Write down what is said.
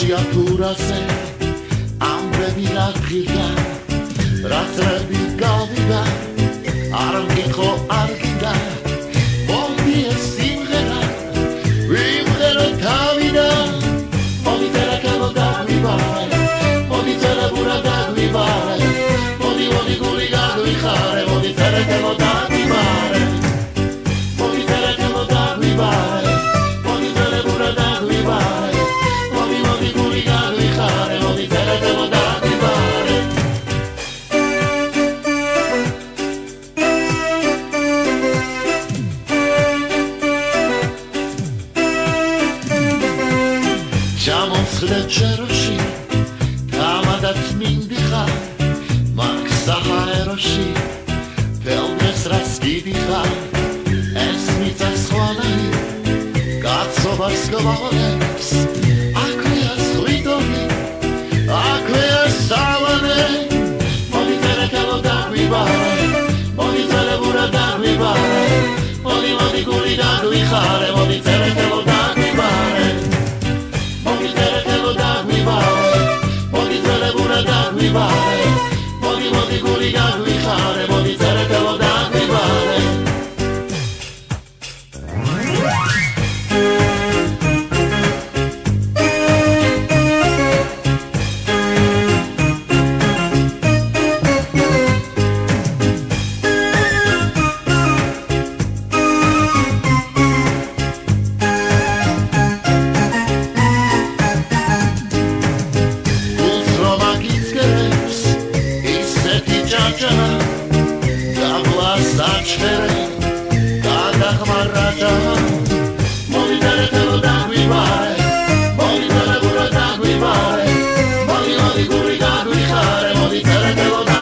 Клавиатурაზე ამბები რაგიდა რაცრები გავიდა არ მგიხო არ გიდა მოდი ეს სიმღერა ვიმღერო თავიდან მოდი წერაკელო დაგვიბარე მოდი წერებურა დაგვიბარე მოდი მოდი გული გაგვიხარე მოდი წერაკელო დაგვიბარე მოდი წერაკელო დაგვიბარე მოდი წერებურა დაგვიბარე Lecceroshi, Kamadat Mindicha, Max Sahaeroshi, Peldes Raskidicha, Esmitas Juanani, Gatsovas Gavalex, Aqueas Lidoni, Aqueas Savane, Monitere Calo Daguibare, Monitere Bura Daguibare, Moni Guri Daguichare, Monitere Calo Daguibare. Modi guri gaguichare, modi țeretelo daguibare. Jana